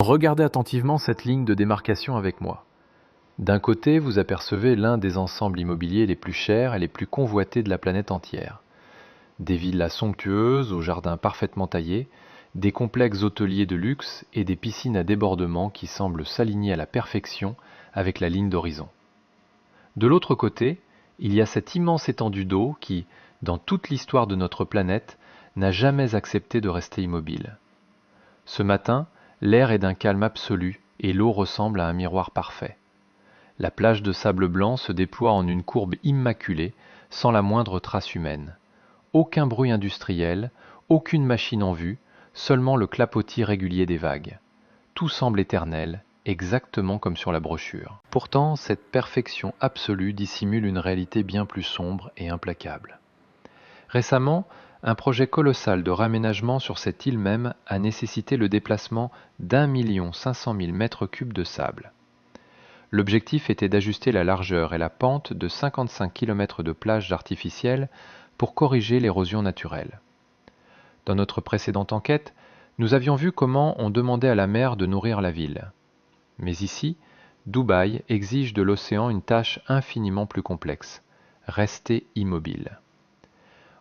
Regardez attentivement cette ligne de démarcation avec moi. D'un côté, vous apercevez l'un des ensembles immobiliers les plus chers et les plus convoités de la planète entière. Des villas somptueuses aux jardins parfaitement taillés, des complexes hôteliers de luxe et des piscines à débordement qui semblent s'aligner à la perfection avec la ligne d'horizon. De l'autre côté, il y a cette immense étendue d'eau qui, dans toute l'histoire de notre planète, n'a jamais accepté de rester immobile. Ce matin, l'air est d'un calme absolu et l'eau ressemble à un miroir parfait. La plage de sable blanc se déploie en une courbe immaculée, sans la moindre trace humaine. Aucun bruit industriel, aucune machine en vue, seulement le clapotis régulier des vagues. Tout semble éternel, exactement comme sur la brochure. Pourtant, cette perfection absolue dissimule une réalité bien plus sombre et implacable. Récemment, un projet colossal de raménagement sur cette île même a nécessité le déplacement d'1,5 million mètres cubes de sable. L'objectif était d'ajuster la largeur et la pente de 55 km de plages artificielles pour corriger l'érosion naturelle. Dans notre précédente enquête, nous avions vu comment on demandait à la mer de nourrir la ville. Mais ici, Dubaï exige de l'océan une tâche infiniment plus complexe, rester immobile.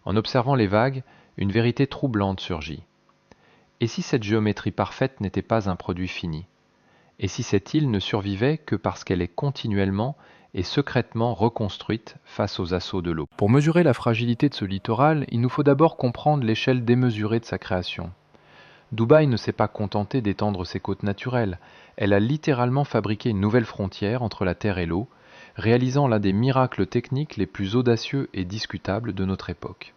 En observant les vagues, une vérité troublante surgit. Et si cette géométrie parfaite n'était pas un produit fini? Et si cette île ne survivait que parce qu'elle est continuellement et secrètement reconstruite face aux assauts de l'eau? Pour mesurer la fragilité de ce littoral, il nous faut d'abord comprendre l'échelle démesurée de sa création. Dubaï ne s'est pas contenté d'étendre ses côtes naturelles, elle a littéralement fabriqué une nouvelle frontière entre la terre et l'eau, réalisant l'un des miracles techniques les plus audacieux et discutables de notre époque.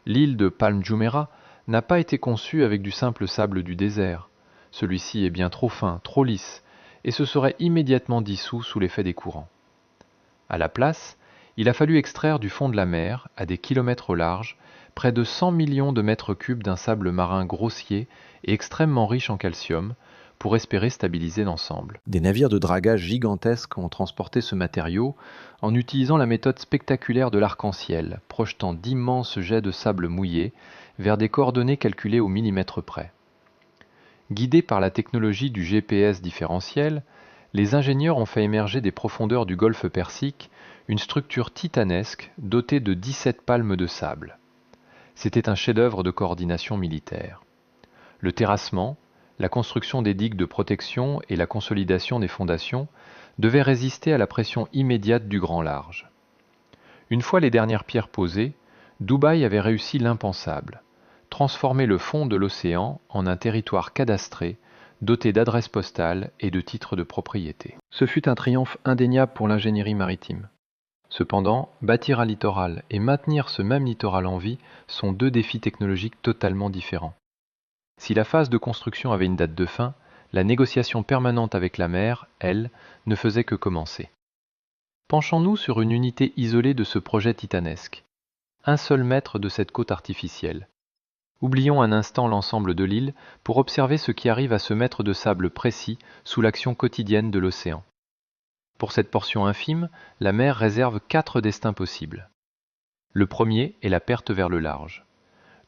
L'île de Palm Jumeirah n'a pas été conçue avec du simple sable du désert. Celui-ci est bien trop fin, trop lisse, et se serait immédiatement dissous sous l'effet des courants. À la place, il a fallu extraire du fond de la mer, à des kilomètres au large, près de 100 millions de mètres cubes d'un sable marin grossier et extrêmement riche en calcium, pour espérer stabiliser l'ensemble. Des navires de dragage gigantesques ont transporté ce matériau en utilisant la méthode spectaculaire de l'arc-en-ciel, projetant d'immenses jets de sable mouillé vers des coordonnées calculées au millimètre près. Guidés par la technologie du GPS différentiel, les ingénieurs ont fait émerger des profondeurs du golfe Persique une structure titanesque dotée de 17 palmes de sable. C'était un chef-d'œuvre de coordination militaire. Le terrassement, la construction des digues de protection et la consolidation des fondations devaient résister à la pression immédiate du grand large. Une fois les dernières pierres posées, Dubaï avait réussi l'impensable, transformer le fond de l'océan en un territoire cadastré, doté d'adresses postales et de titres de propriété. Ce fut un triomphe indéniable pour l'ingénierie maritime. Cependant, bâtir un littoral et maintenir ce même littoral en vie sont deux défis technologiques totalement différents. Si la phase de construction avait une date de fin, la négociation permanente avec la mer, elle, ne faisait que commencer. Penchons-nous sur une unité isolée de ce projet titanesque. Un seul mètre de cette côte artificielle. Oublions un instant l'ensemble de l'île pour observer ce qui arrive à ce mètre de sable précis sous l'action quotidienne de l'océan. Pour cette portion infime, la mer réserve 4 destins possibles. Le premier est la perte vers le large.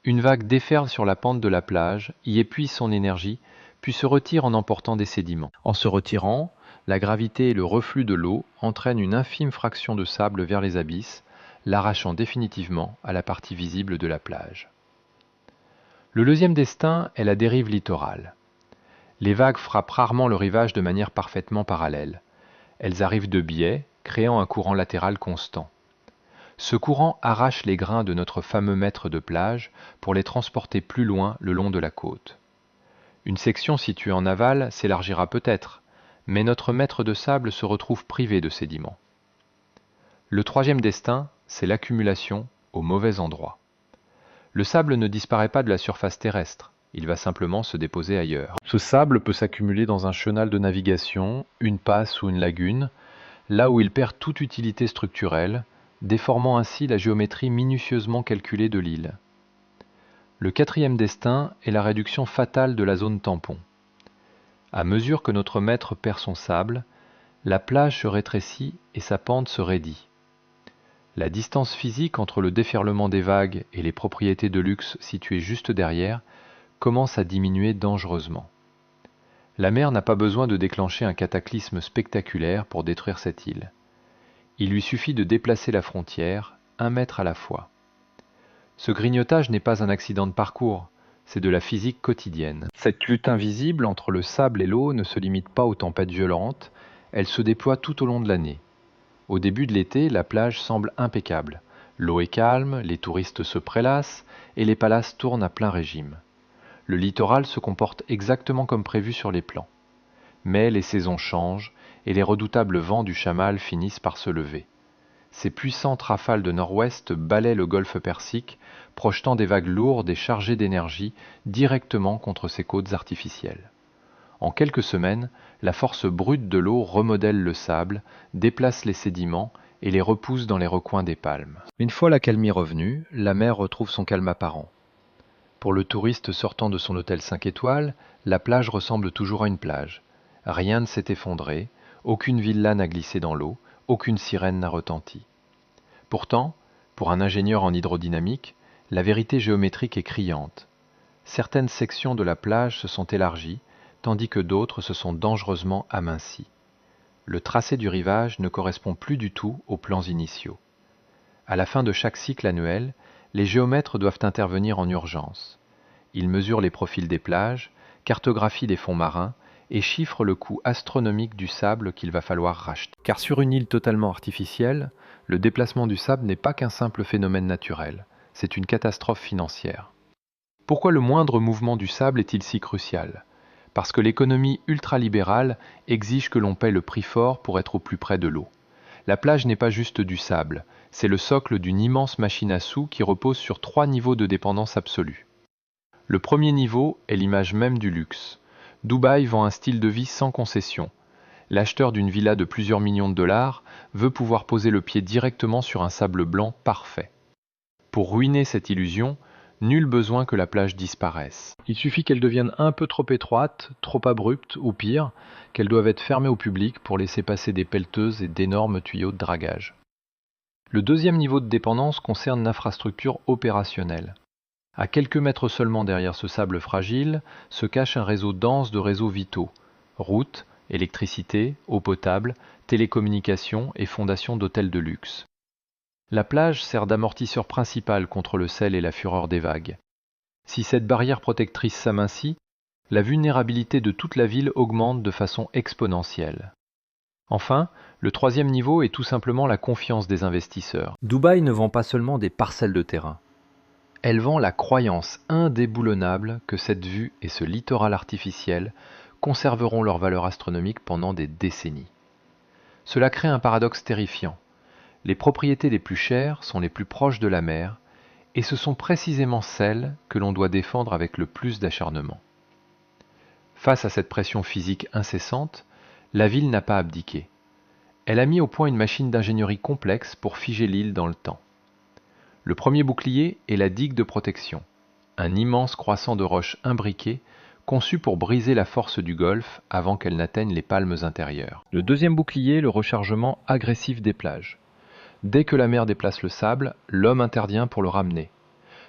Une vague déferle sur la pente de la plage, y épuise son énergie, puis se retire en emportant des sédiments. En se retirant, la gravité et le reflux de l'eau entraînent une infime fraction de sable vers les abysses, l'arrachant définitivement à la partie visible de la plage. Le deuxième destin est la dérive littorale. Les vagues frappent rarement le rivage de manière parfaitement parallèle. Elles arrivent de biais, créant un courant latéral constant. Ce courant arrache les grains de notre fameux mètre de plage pour les transporter plus loin le long de la côte. Une section située en aval s'élargira peut-être, mais notre mètre de sable se retrouve privé de sédiments. Le troisième destin, c'est l'accumulation au mauvais endroit. Le sable ne disparaît pas de la surface terrestre, il va simplement se déposer ailleurs. Ce sable peut s'accumuler dans un chenal de navigation, une passe ou une lagune, là où il perd toute utilité structurelle, déformant ainsi la géométrie minutieusement calculée de l'île. Le quatrième destin est la réduction fatale de la zone tampon. À mesure que notre mètre perd son sable, la plage se rétrécit et sa pente se raidit. La distance physique entre le déferlement des vagues et les propriétés de luxe situées juste derrière commence à diminuer dangereusement. La mer n'a pas besoin de déclencher un cataclysme spectaculaire pour détruire cette île. Il lui suffit de déplacer la frontière, 1 mètre à la fois. Ce grignotage n'est pas un accident de parcours, c'est de la physique quotidienne. Cette lutte invisible entre le sable et l'eau ne se limite pas aux tempêtes violentes, elle se déploie tout au long de l'année. Au début de l'été, la plage semble impeccable. L'eau est calme, les touristes se prélassent et les palaces tournent à plein régime. Le littoral se comporte exactement comme prévu sur les plans. Mais les saisons changent et les redoutables vents du chamal finissent par se lever. Ces puissantes rafales de nord-ouest balaient le golfe Persique, projetant des vagues lourdes et chargées d'énergie directement contre ces côtes artificielles. En quelques semaines, la force brute de l'eau remodèle le sable, déplace les sédiments et les repousse dans les recoins des palmes. Une fois l'accalmie revenue, la mer retrouve son calme apparent. Pour le touriste sortant de son hôtel 5 étoiles, la plage ressemble toujours à une plage. Rien ne s'est effondré, aucune villa n'a glissé dans l'eau, aucune sirène n'a retenti. Pourtant, pour un ingénieur en hydrodynamique, la vérité géométrique est criante. Certaines sections de la plage se sont élargies, tandis que d'autres se sont dangereusement amincies. Le tracé du rivage ne correspond plus du tout aux plans initiaux. À la fin de chaque cycle annuel, les géomètres doivent intervenir en urgence. Ils mesurent les profils des plages, cartographient les fonds marins et chiffrent le coût astronomique du sable qu'il va falloir racheter. Car sur une île totalement artificielle, le déplacement du sable n'est pas qu'un simple phénomène naturel, c'est une catastrophe financière. Pourquoi le moindre mouvement du sable est-il si crucial ? Parce que l'économie ultralibérale exige que l'on paie le prix fort pour être au plus près de l'eau. La plage n'est pas juste du sable, c'est le socle d'une immense machine à sous qui repose sur 3 niveaux de dépendance absolue. Le premier niveau est l'image même du luxe. Dubaï vend un style de vie sans concession. L'acheteur d'une villa de plusieurs millions de dollars veut pouvoir poser le pied directement sur un sable blanc parfait. Pour ruiner cette illusion, nul besoin que la plage disparaisse. Il suffit qu'elle devienne un peu trop étroite, trop abrupte, ou pire, qu'elle doive être fermée au public pour laisser passer des pelleteuses et d'énormes tuyaux de dragage. Le deuxième niveau de dépendance concerne l'infrastructure opérationnelle. À quelques mètres seulement derrière ce sable fragile se cache un réseau dense de réseaux vitaux, routes, électricité, eau potable, télécommunications et fondations d'hôtels de luxe. La plage sert d'amortisseur principal contre le sel et la fureur des vagues. Si cette barrière protectrice s'amincit, la vulnérabilité de toute la ville augmente de façon exponentielle. Enfin, le troisième niveau est tout simplement la confiance des investisseurs. Dubaï ne vend pas seulement des parcelles de terrain. Elle vend la croyance indéboulonnable que cette vue et ce littoral artificiel conserveront leur valeur astronomique pendant des décennies. Cela crée un paradoxe terrifiant. Les propriétés les plus chères sont les plus proches de la mer, et ce sont précisément celles que l'on doit défendre avec le plus d'acharnement. Face à cette pression physique incessante, la ville n'a pas abdiqué. Elle a mis au point une machine d'ingénierie complexe pour figer l'île dans le temps. Le premier bouclier est la digue de protection, un immense croissant de roches imbriquées conçu pour briser la force du golfe avant qu'elle n'atteigne les palmes intérieures. Le deuxième bouclier est le rechargement agressif des plages. Dès que la mer déplace le sable, l'homme intervient pour le ramener.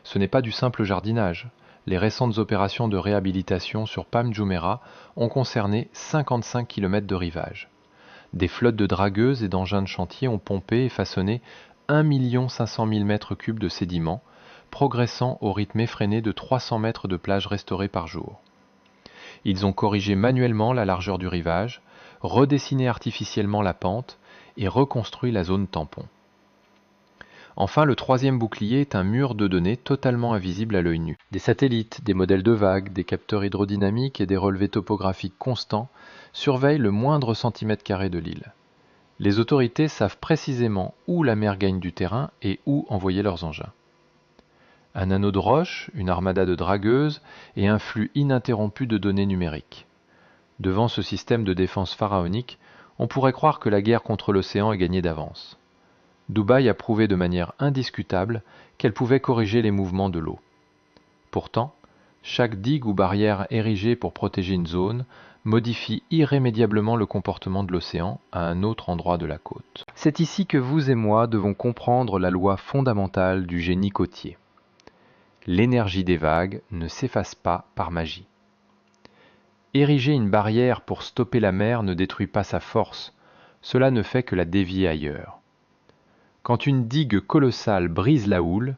Ce n'est pas du simple jardinage. Les récentes opérations de réhabilitation sur Palm Jumeirah ont concerné 55 km de rivage. Des flottes de dragueuses et d'engins de chantier ont pompé et façonné 1 500 000 m3 de sédiments, progressant au rythme effréné de 300 mètres de plage restaurée par jour. Ils ont corrigé manuellement la largeur du rivage, redessiné artificiellement la pente et reconstruit la zone tampon. Enfin, le troisième bouclier est un mur de données totalement invisible à l'œil nu. Des satellites, des modèles de vagues, des capteurs hydrodynamiques et des relevés topographiques constants surveillent le moindre centimètre carré de l'île. Les autorités savent précisément où la mer gagne du terrain et où envoyer leurs engins. Un anneau de roche, une armada de dragueuses et un flux ininterrompu de données numériques. Devant ce système de défense pharaonique, on pourrait croire que la guerre contre l'océan est gagnée d'avance. Dubaï a prouvé de manière indiscutable qu'elle pouvait corriger les mouvements de l'eau. Pourtant, chaque digue ou barrière érigée pour protéger une zone modifie irrémédiablement le comportement de l'océan à un autre endroit de la côte. C'est ici que vous et moi devons comprendre la loi fondamentale du génie côtier. L'énergie des vagues ne s'efface pas par magie. Ériger une barrière pour stopper la mer ne détruit pas sa force, cela ne fait que la dévier ailleurs. Quand une digue colossale brise la houle,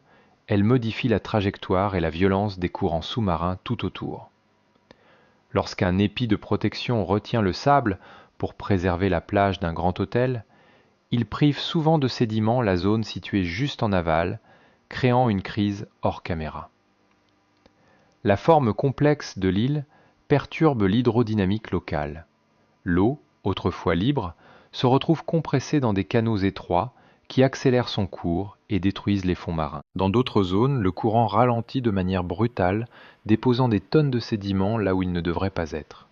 elle modifie la trajectoire et la violence des courants sous-marins tout autour. Lorsqu'un épi de protection retient le sable pour préserver la plage d'un grand hôtel, il prive souvent de sédiments la zone située juste en aval, créant une crise hors caméra. La forme complexe de l'île perturbe l'hydrodynamique locale. L'eau, autrefois libre, se retrouve compressée dans des canaux étroits qui accélèrent son cours et détruisent les fonds marins. Dans d'autres zones, le courant ralentit de manière brutale, déposant des tonnes de sédiments là où ils ne devraient pas être.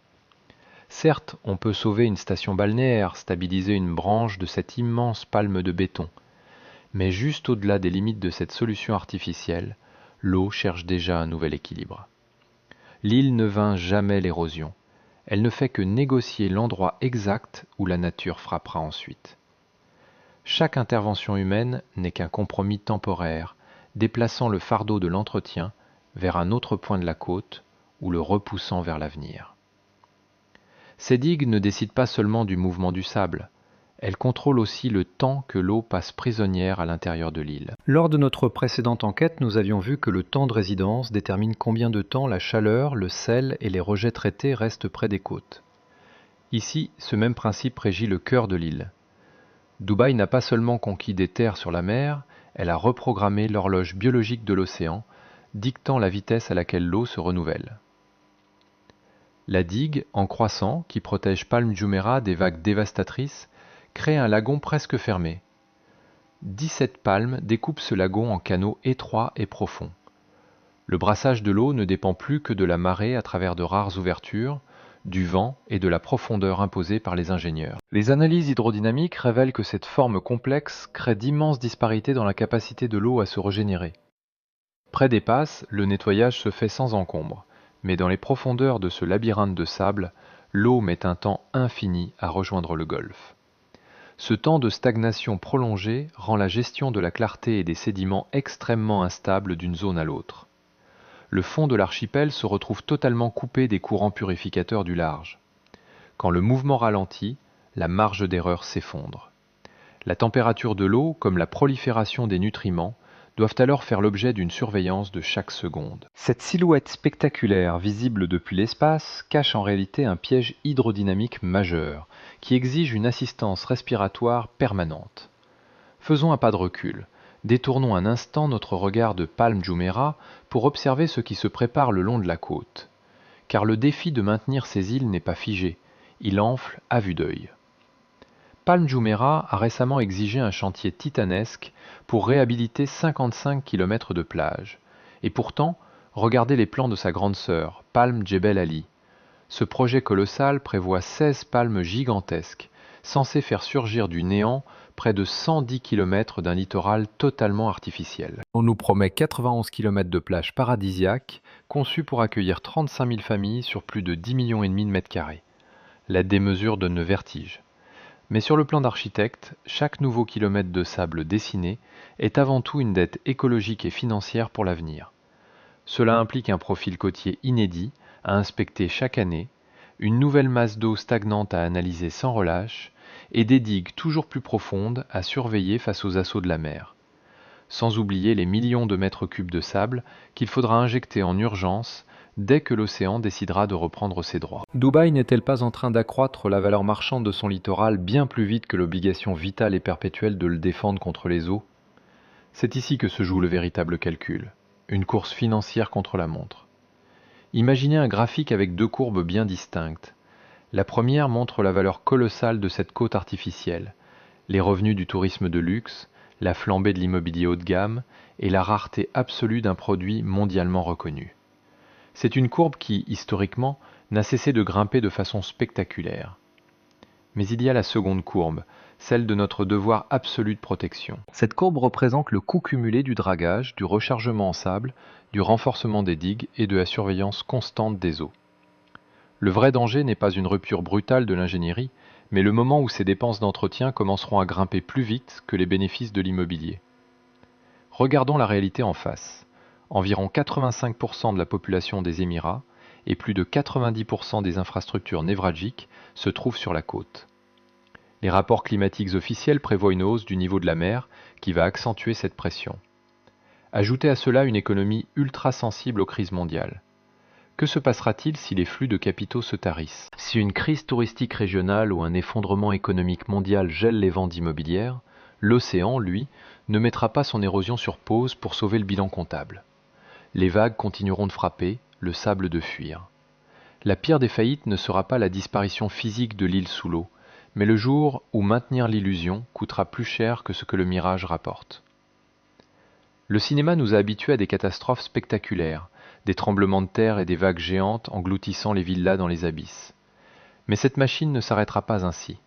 Certes, on peut sauver une station balnéaire, stabiliser une branche de cette immense palme de béton, mais juste au-delà des limites de cette solution artificielle, l'eau cherche déjà un nouvel équilibre. L'île ne vainc jamais l'érosion. Elle ne fait que négocier l'endroit exact où la nature frappera ensuite. Chaque intervention humaine n'est qu'un compromis temporaire, déplaçant le fardeau de l'entretien vers un autre point de la côte ou le repoussant vers l'avenir. Ces digues ne décident pas seulement du mouvement du sable, elles contrôlent aussi le temps que l'eau passe prisonnière à l'intérieur de l'île. Lors de notre précédente enquête, nous avions vu que le temps de résidence détermine combien de temps la chaleur, le sel et les rejets traités restent près des côtes. Ici, ce même principe régit le cœur de l'île. Dubaï n'a pas seulement conquis des terres sur la mer, elle a reprogrammé l'horloge biologique de l'océan, dictant la vitesse à laquelle l'eau se renouvelle. La digue, en croissant, qui protège Palm Jumeirah des vagues dévastatrices, crée un lagon presque fermé. 17 palmes découpent ce lagon en canaux étroits et profonds. Le brassage de l'eau ne dépend plus que de la marée à travers de rares ouvertures, du vent et de la profondeur imposée par les ingénieurs. Les analyses hydrodynamiques révèlent que cette forme complexe crée d'immenses disparités dans la capacité de l'eau à se régénérer. Près des passes, le nettoyage se fait sans encombre, mais dans les profondeurs de ce labyrinthe de sable, l'eau met un temps infini à rejoindre le golfe. Ce temps de stagnation prolongé rend la gestion de la clarté et des sédiments extrêmement instable d'une zone à l'autre. Le fond de l'archipel se retrouve totalement coupé des courants purificateurs du large. Quand le mouvement ralentit, la marge d'erreur s'effondre. La température de l'eau, comme la prolifération des nutriments, doivent alors faire l'objet d'une surveillance de chaque seconde. Cette silhouette spectaculaire visible depuis l'espace cache en réalité un piège hydrodynamique majeur, qui exige une assistance respiratoire permanente. Faisons un pas de recul. Détournons un instant notre regard de Palm Jumeirah pour observer ce qui se prépare le long de la côte. Car le défi de maintenir ces îles n'est pas figé, il enfle à vue d'œil. Palm Jumeirah a récemment exigé un chantier titanesque pour réhabiliter 55 km de plage. Et pourtant, regardez les plans de sa grande sœur, Palm Jebel Ali. Ce projet colossal prévoit 16 palmes gigantesques, censées faire surgir du néant près de 110 km d'un littoral totalement artificiel. On nous promet 91 km de plage paradisiaque, conçue pour accueillir 35 000 familles sur plus de 10,5 millions de mètres carrés. La démesure donne le vertige. Mais sur le plan d'architecte, chaque nouveau kilomètre de sable dessiné est avant tout une dette écologique et financière pour l'avenir. Cela implique un profil côtier inédit à inspecter chaque année, une nouvelle masse d'eau stagnante à analyser sans relâche et des digues toujours plus profondes à surveiller face aux assauts de la mer. Sans oublier les millions de mètres cubes de sable qu'il faudra injecter en urgence dès que l'océan décidera de reprendre ses droits. Dubaï n'est-elle pas en train d'accroître la valeur marchande de son littoral bien plus vite que l'obligation vitale et perpétuelle de le défendre contre les eaux? C'est ici que se joue le véritable calcul, une course financière contre la montre. Imaginez un graphique avec deux courbes bien distinctes. La première montre la valeur colossale de cette côte artificielle, les revenus du tourisme de luxe, la flambée de l'immobilier haut de gamme et la rareté absolue d'un produit mondialement reconnu. C'est une courbe qui, historiquement, n'a cessé de grimper de façon spectaculaire. Mais il y a la seconde courbe, celle de notre devoir absolu de protection. Cette courbe représente le coût cumulé du dragage, du rechargement en sable, du renforcement des digues et de la surveillance constante des eaux. Le vrai danger n'est pas une rupture brutale de l'ingénierie, mais le moment où ces dépenses d'entretien commenceront à grimper plus vite que les bénéfices de l'immobilier. Regardons la réalité en face. Environ 85% de la population des Émirats et plus de 90% des infrastructures névralgiques se trouvent sur la côte. Les rapports climatiques officiels prévoient une hausse du niveau de la mer qui va accentuer cette pression. Ajoutez à cela une économie ultra sensible aux crises mondiales. Que se passera-t-il si les flux de capitaux se tarissent? Si une crise touristique régionale ou un effondrement économique mondial gèle les ventes immobilières, l'océan, lui, ne mettra pas son érosion sur pause pour sauver le bilan comptable. Les vagues continueront de frapper, le sable de fuir. La pire des faillites ne sera pas la disparition physique de l'île sous l'eau, mais le jour où maintenir l'illusion coûtera plus cher que ce que le mirage rapporte. Le cinéma nous a habitués à des catastrophes spectaculaires, des tremblements de terre et des vagues géantes engloutissant les villas dans les abysses. Mais cette machine ne s'arrêtera pas ainsi.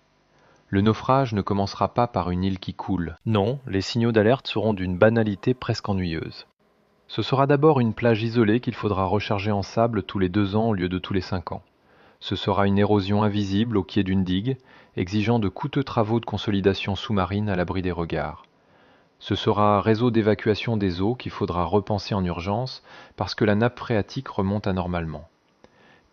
Le naufrage ne commencera pas par une île qui coule. Non, les signaux d'alerte seront d'une banalité presque ennuyeuse. Ce sera d'abord une plage isolée qu'il faudra recharger en sable tous les 2 ans au lieu de tous les 5 ans. Ce sera une érosion invisible au pied d'une digue, exigeant de coûteux travaux de consolidation sous-marine à l'abri des regards. Ce sera un réseau d'évacuation des eaux qu'il faudra repenser en urgence parce que la nappe phréatique remonte anormalement.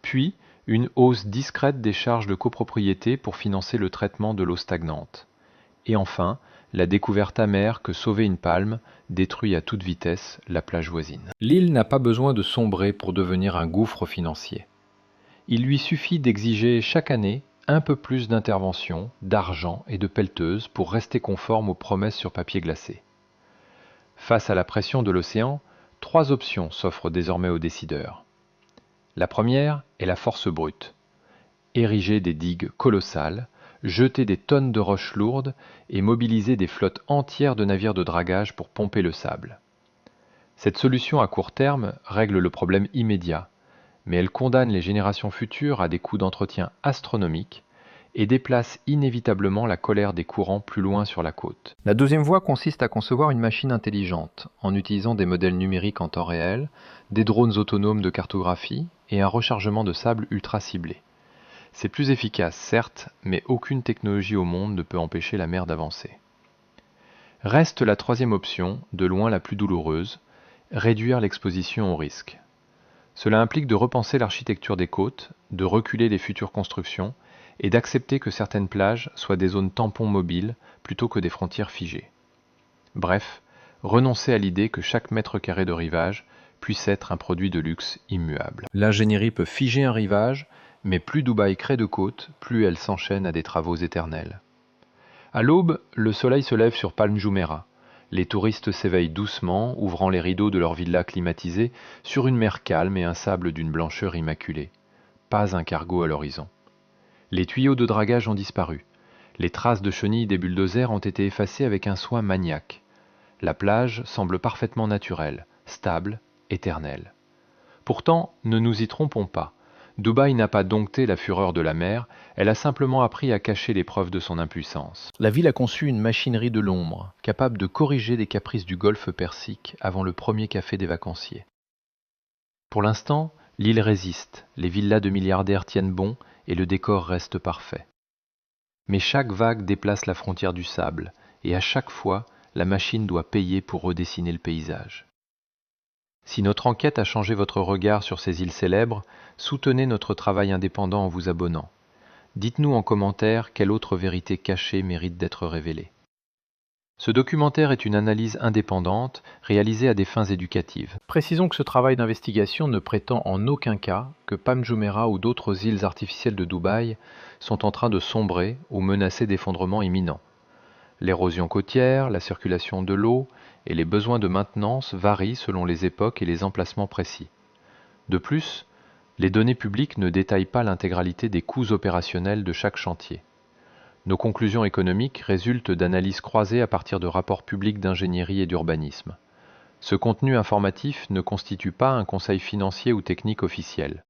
Puis, une hausse discrète des charges de copropriété pour financer le traitement de l'eau stagnante. Et enfin, la découverte amère que sauver une palme détruit à toute vitesse la plage voisine. L'île n'a pas besoin de sombrer pour devenir un gouffre financier. Il lui suffit d'exiger chaque année un peu plus d'intervention, d'argent et de pelleteuses pour rester conforme aux promesses sur papier glacé. Face à la pression de l'océan, 3 options s'offrent désormais aux décideurs. La première est la force brute. Ériger des digues colossales, jeter des tonnes de roches lourdes et mobiliser des flottes entières de navires de dragage pour pomper le sable. Cette solution à court terme règle le problème immédiat, mais elle condamne les générations futures à des coûts d'entretien astronomiques et déplace inévitablement la colère des courants plus loin sur la côte. La deuxième voie consiste à concevoir une machine intelligente, en utilisant des modèles numériques en temps réel, des drones autonomes de cartographie et un rechargement de sable ultra ciblé. C'est plus efficace, certes, mais aucune technologie au monde ne peut empêcher la mer d'avancer. Reste la troisième option, de loin la plus douloureuse, réduire l'exposition au risque. Cela implique de repenser l'architecture des côtes, de reculer les futures constructions et d'accepter que certaines plages soient des zones tampons mobiles plutôt que des frontières figées. Bref, renoncer à l'idée que chaque mètre carré de rivage puisse être un produit de luxe immuable. L'ingénierie peut figer un rivage, mais plus Dubaï crée de côtes, plus elle s'enchaîne à des travaux éternels. À l'aube, le soleil se lève sur Palm Jumeirah. Les touristes s'éveillent doucement, ouvrant les rideaux de leur villa climatisée sur une mer calme et un sable d'une blancheur immaculée. Pas un cargo à l'horizon. Les tuyaux de dragage ont disparu. Les traces de chenilles des bulldozers ont été effacées avec un soin maniaque. La plage semble parfaitement naturelle, stable, éternelle. Pourtant, ne nous y trompons pas. Dubaï n'a pas dompté la fureur de la mer, elle a simplement appris à cacher les preuves de son impuissance. La ville a conçu une machinerie de l'ombre, capable de corriger des caprices du golfe Persique avant le premier café des vacanciers. Pour l'instant, l'île résiste, les villas de milliardaires tiennent bon et le décor reste parfait. Mais chaque vague déplace la frontière du sable, et à chaque fois, la machine doit payer pour redessiner le paysage. Si notre enquête a changé votre regard sur ces îles célèbres, soutenez notre travail indépendant en vous abonnant. Dites-nous en commentaire quelle autre vérité cachée mérite d'être révélée. Ce documentaire est une analyse indépendante réalisée à des fins éducatives. Précisons que ce travail d'investigation ne prétend en aucun cas que Palm Jumeirah ou d'autres îles artificielles de Dubaï sont en train de sombrer ou menacées d'effondrement imminent. L'érosion côtière, la circulation de l'eau et les besoins de maintenance varient selon les époques et les emplacements précis. De plus, les données publiques ne détaillent pas l'intégralité des coûts opérationnels de chaque chantier. Nos conclusions économiques résultent d'analyses croisées à partir de rapports publics d'ingénierie et d'urbanisme. Ce contenu informatif ne constitue pas un conseil financier ou technique officiel.